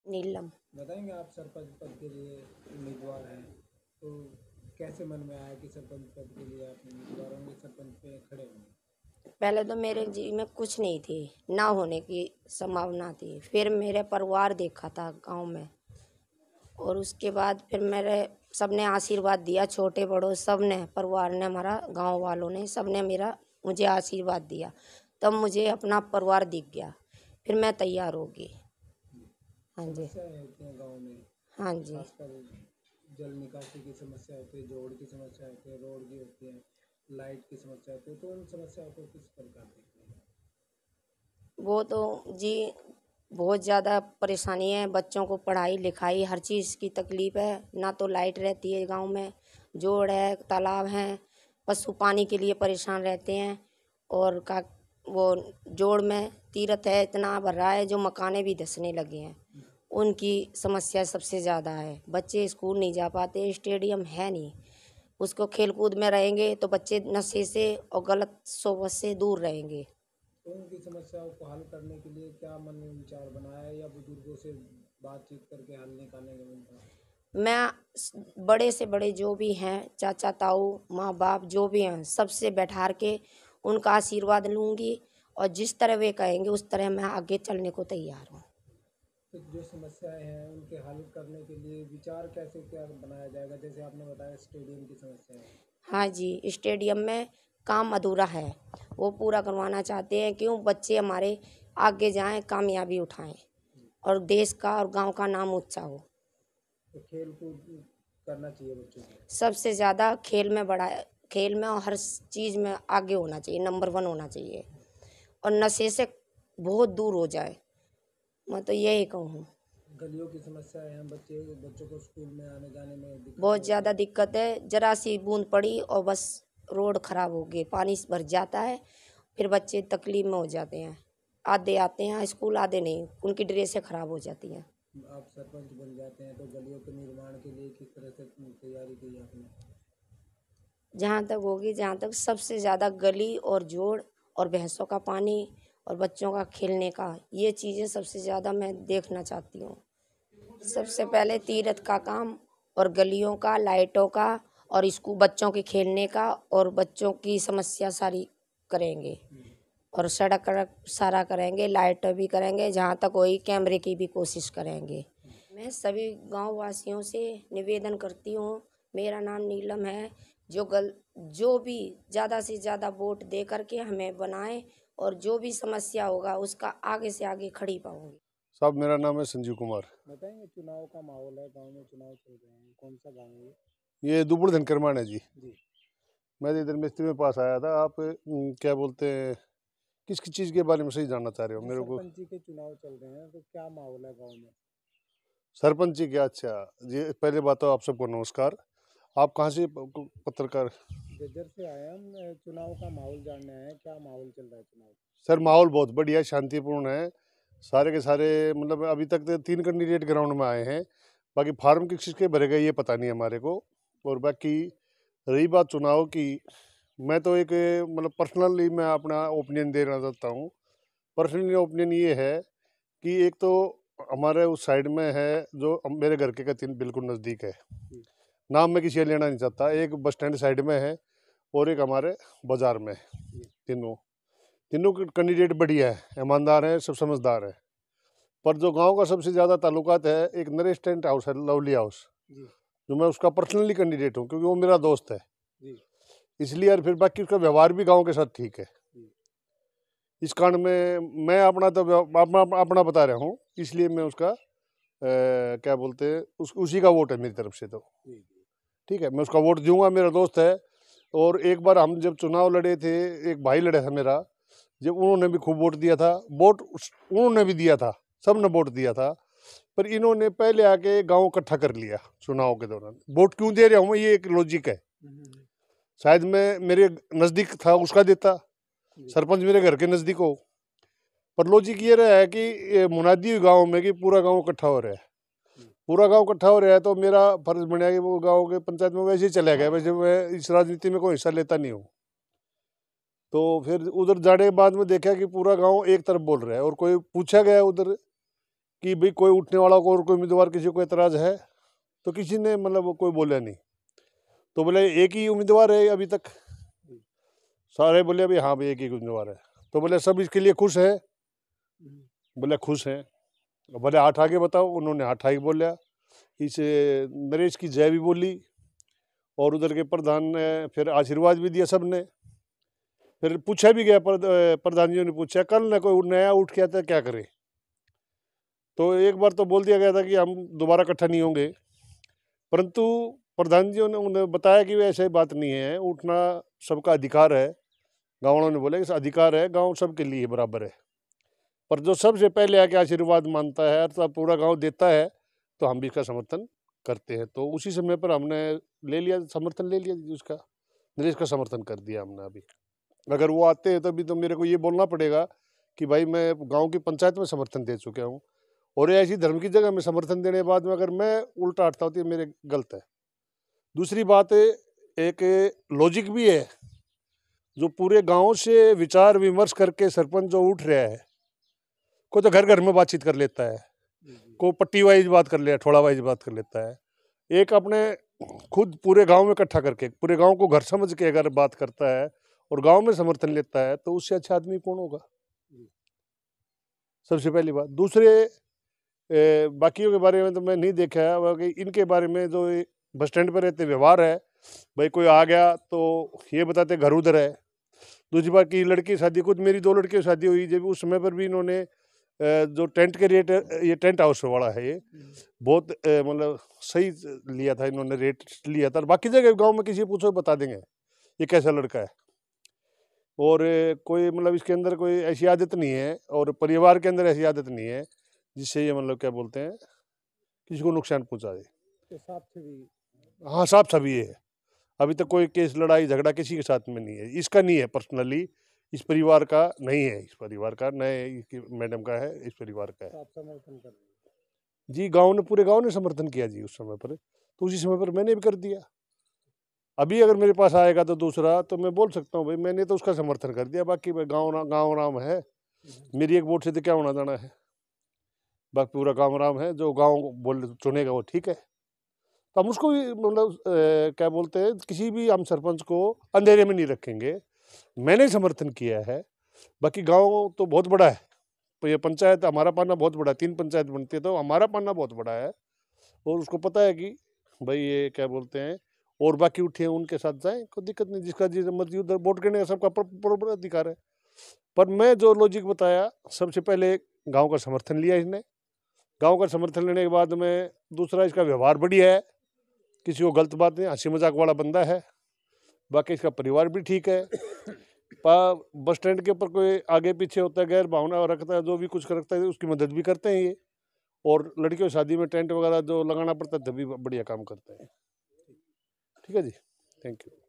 नीलम। बताएंगे आप सरपंच पद के लिए उम्मीदवार हैं, तो कैसे मन में आया कि सरपंच पद के लिए आप उम्मीदवार होंगे, सरपंच पे खड़े होंगे? पहले तो मेरे जी में कुछ नहीं थी, ना होने की संभावना थी। फिर मेरे परिवार देखा था गांव में, और उसके बाद फिर मेरे सबने आशीर्वाद दिया, छोटे बड़ों सबने, परिवार ने, हमारा गांव वालों ने, सबने मेरा मुझे आशीर्वाद दिया। तब मुझे अपना परिवार दिख गया, फिर मैं तैयार होगी। हाँ जी। समस्याएं होती हैं गांव में, हाँ जी। खासकर जल निकासी की समस्या होती है, जोड़ की समस्या होती है, रोड की होती है, लाइट की समस्या होती है, तो उन समस्याओं को किस प्रकार देखते हैं? वो तो जी बहुत ज़्यादा परेशानी है, बच्चों को पढ़ाई लिखाई हर चीज़ की तकलीफ है। ना तो लाइट रहती है गांव में, जोड़ है, तालाब हैं, पशु पानी के लिए परेशान रहते हैं। और का वो जोड़ में तीरथ है, इतना भर रहा है जो मकाने भी धंसने लगे हैं। उनकी समस्या सबसे ज़्यादा है। बच्चे स्कूल नहीं जा पाते, स्टेडियम है नहीं। उसको खेल कूद में रहेंगे तो बच्चे नशे से और गलत सोबत से दूर रहेंगे। तो उनकी समस्याओं को हल करने के लिए क्या मन में विचार बनाया है, या बुजुर्गों से बातचीत करके हल निकालने का मन था? बड़े से बड़े जो भी हैं, चाचा ताऊ माँ बाप जो भी हैं, सबसे बैठार के उनका आशीर्वाद लूँगी, और जिस तरह वे कहेंगे उस तरह मैं आगे चलने को तैयार हूँ। तो जो समस्याएं हैं उनके हल करने के लिए विचार कैसे क्या बनाया जाएगा? जैसे आपने बताया स्टेडियम की समस्या है। हाँ जी, स्टेडियम में काम अधूरा है, वो पूरा करवाना चाहते हैं। क्यों? बच्चे हमारे आगे जाएं, कामयाबी उठाएं, और देश का और गांव का नाम ऊंचा हो। तो खेल कूद करना चाहिए बच्चों को। सबसे ज़्यादा खेल में बड़ा, खेल में और हर चीज़ में आगे होना चाहिए, नंबर 1 होना चाहिए, और नशे से बहुत दूर हो जाए। मैं तो यही कहूँ। गलियों की समस्याएं हैं, बच्चों को स्कूल में आने जाने में दिक्कतें बहुत होती ज़्यादा हैं। दिक्कत है, जरा सी बूंद पड़ी और बस रोड खराब हो गई, पानी भर जाता है, फिर बच्चे तकलीफ में हो जाते हैं। आधे आते हैं स्कूल, आधे नहीं, उनकी ड्रेसें खराब हो जाती हैं। आप सरपंच बन जाते हैं तो गलियों के निर्माण के लिए किस तरह से तैयारी की आपने? जहाँ तक होगी, जहाँ तक सबसे ज़्यादा गली और जोड़ और भैंसों का पानी और बच्चों का खेलने का, ये चीज़ें सबसे ज़्यादा मैं देखना चाहती हूँ। सबसे पहले तीर्थ का काम, और गलियों का, लाइटों का, और स्कूल बच्चों के खेलने का, और बच्चों की समस्या सारी करेंगे, और सड़क सारा करेंगे, लाइट भी करेंगे, जहाँ तक वही कैमरे की भी कोशिश करेंगे। मैं सभी गांव वासियों से निवेदन करती हूँ, मेरा नाम नीलम है, जो भी ज़्यादा से ज़्यादा वोट दे करके हमें बनाएं, और जो भी समस्या होगा उसका आगे से आगे खड़ी पाऊंगी। साहब मेरा नाम है संजीव कुमार। बताएंगे, चुनाव का माहौल है, गांव में चुनाव चल रहे हैं, कौन सा गांव है ये? ये दुबड़ धनकरमान है जी। जी। मैं इधर मिस्त्री में पास आया था। आप क्या बोलते हैं, किस किस चीज़ के बारे में सही जानना चाह रहे हो जी, मेरे को? सरपंची के चुनाव चल रहे हैं, तो क्या माहौल है गांव में? सरपंच जी क्या? अच्छा जी, पहले बात तो आप सबको नमस्कार। आप कहाँ से पत्रकार? जज्जर से आए हैं हम, चुनाव का माहौल जानने आए हैं, क्या माहौल चल रहा है चुनाव? सर माहौल बहुत बढ़िया शांतिपूर्ण है। सारे के सारे मतलब अभी तक तो 3 कैंडिडेट ग्राउंड में आए हैं। बाकी फार्म किसके भरे गए ये पता नहीं हमारे को। और बाकी रही बात चुनाव की, मैं तो एक मतलब पर्सनली मैं अपना ओपिनियन देना चाहता हूँ। पर्सनली ओपिनियन ये है कि एक तो हमारे उस साइड में है जो मेरे घर के 3 बिल्कुल नज़दीक है। जी। नाम मैं किसी का लेना नहीं चाहता। एक बस स्टैंड साइड में है और एक हमारे बाजार में है। जी। तीनों तीनों के कैंडिडेट बढ़िया है, ईमानदार है, सब समझदार है। पर जो गांव का सबसे ज़्यादा ताल्लुकात है, एक नरेश टेंट हाउस है, लवली हाउस, जी। जो मैं उसका पर्सनली कैंडिडेट हूँ क्योंकि वो मेरा दोस्त है। जी। इसलिए और फिर बाकी उसका व्यवहार भी गांव के साथ ठीक है। जी। इस कारण में मैं अपना तो अपना बता रहा हूँ, इसलिए मैं उसका क्या बोलते हैं उसी का वोट है मेरी तरफ से। तो जी। जी। ठीक है, मैं उसका वोट दूंगा, मेरा दोस्त है। और एक बार हम जब चुनाव लड़े थे, एक भाई लड़ा था मेरा, जब उन्होंने भी खूब वोट दिया था। वोट उन्होंने भी दिया था, सब ने वोट दिया था। पर इन्होंने पहले आके गांव इकट्ठा कर लिया चुनाव के दौरान। वोट क्यों दे रहा हूँ मैं, ये एक लॉजिक है। शायद मैं मेरे नज़दीक था उसका देता, जी। सरपंच मेरे घर के नज़दीक हो। पर लॉजिक ये रहा है कि ये मुनादी हुई गाँव में कि पूरा गाँव इकट्ठा हो रहा है। पूरा गांव इकट्ठा हो रहा है तो मेरा फर्ज बना कि वो गांव के पंचायत में वैसे ही चला गया। वैसे मैं इस राजनीति में कोई हिस्सा लेता नहीं हूँ। तो फिर उधर जाने के बाद में देखा कि पूरा गांव एक तरफ बोल रहा है। और कोई पूछा गया उधर कि भाई कोई उठने वाला को और कोई उम्मीदवार किसी को एतराज़ है, तो किसी ने मतलब कोई बोला नहीं। तो बोले एक ही उम्मीदवार है अभी तक, सारे बोले भाई हाँ भाई एक ही उम्मीदवार है। तो बोले सब इसके लिए खुश है, बोले खुश हैं। बोले 8 आगे बताओ, उन्होंने 8 आगे बोला। इस नरेश की जय भी बोली और उधर के प्रधान ने फिर आशीर्वाद भी दिया सब ने। फिर पूछा भी गया, प्रधान जी ने पूछा कल ना कोई नया उठ के आता क्या करे। तो एक बार तो बोल दिया गया था कि हम दोबारा इकट्ठा नहीं होंगे, परंतु प्रधान जी ने उन्हें बताया कि ऐसे बात नहीं है, उठना सबका अधिकार है। गाँव वालों ने बोला कि अधिकार है, गाँव सबके लिए बराबर है, पर जो सबसे पहले आके आशीर्वाद मानता है तो पूरा गाँव देता है, तो हम भी इसका समर्थन करते हैं। तो उसी समय पर हमने ले लिया, समर्थन ले लिया उसका, नरेश का समर्थन कर दिया हमने। अभी अगर वो आते हैं तभी तो मेरे को ये बोलना पड़ेगा कि भाई मैं गांव की पंचायत में समर्थन दे चुका हूँ, और ऐसी धर्म की जगह में समर्थन देने के बाद में अगर मैं उल्टा हटता हूँ तो ये मेरे गलत है। दूसरी बात एक लॉजिक भी है, जो पूरे गांव से विचार विमर्श करके सरपंच जो उठ रहा है, कोई तो घर घर में बातचीत कर लेता है, कोई पट्टी वाइज बात कर लेता है, ठोड़ा वाइज बात कर लेता है। एक अपने खुद पूरे गांव में इकट्ठा करके पूरे गांव को घर समझ के अगर बात करता है और गांव में समर्थन लेता है, तो उससे अच्छा आदमी कौन होगा, सबसे पहली बात। दूसरे बाकियों के बारे में तो मैं नहीं देखा है, बाकी इनके बारे में जो बस स्टैंड पर रहते व्यवहार है, भाई कोई आ गया तो ये बताते घर उधर है। दूसरी बात की लड़की शादी, खुद मेरी 2 लड़कियों शादी हुई, जब उस समय पर भी इन्होंने जो टेंट के रेट, ये टेंट हाउस वाला है, ये बहुत मतलब सही लिया था इन्होंने, रेट लिया था। बाकी जगह गांव में किसी पूछो बता देंगे ये कैसा लड़का है, और कोई मतलब इसके अंदर कोई ऐसी आदत नहीं है, और परिवार के अंदर ऐसी आदत नहीं है जिससे ये मतलब क्या बोलते हैं किसी को नुकसान पहुंचा दे। तो साफ से भी हाँ साफ सभी है, अभी तक कोई केस लड़ाई झगड़ा किसी के साथ में नहीं है, इसका नहीं है पर्सनली, इस परिवार का नहीं है, इस परिवार का नए मैडम का है, इस परिवार का है। आप समर्थन कर रहे हैं? जी गांव ने, पूरे गांव ने समर्थन किया जी उस समय पर, तो उसी समय पर मैंने भी कर दिया। अभी अगर मेरे पास आएगा तो दूसरा, तो मैं बोल सकता हूँ भाई मैंने तो उसका समर्थन कर दिया, बाकी भाई गाँव राम है, मेरी एक वोट से तो क्या होना जाना है, बाकी पूरा गाँव राम है, जो गाँव बोल चुनेगा वो ठीक है। तो हम उसको भी मतलब क्या बोलते हैं, किसी भी हम सरपंच को अंधेरे में नहीं रखेंगे। मैंने समर्थन किया है, बाकी गांव तो बहुत बड़ा है, तो ये पंचायत हमारा पाना बहुत बड़ा है, 3 पंचायत बनती है तो हमारा पाना बहुत बड़ा है, और उसको पता है कि भाई ये क्या बोलते हैं, और बाकी उठे हैं उनके साथ जाएं, कोई दिक्कत नहीं, जिसका जिस मर्जी उधर वोट करने का सबका प्रॉपर अधिकार है। पर मैं जो लॉजिक बताया, सबसे पहले गाँव का समर्थन लिया इसने, गाँव का समर्थन लेने के बाद में दूसरा इसका व्यवहार बढ़िया है, किसी को गलत बात नहीं, हंसी मजाक वाला बंदा है, बाकी इसका परिवार भी ठीक है। बस स्टैंड के ऊपर कोई आगे पीछे होता है, गैर भावना रखता है, जो भी कुछ करता है उसकी मदद भी करते हैं ये, और लड़कियों शादी में टेंट वगैरह जो लगाना पड़ता है तभी बढ़िया काम करते हैं। ठीक है जी, थैंक यू।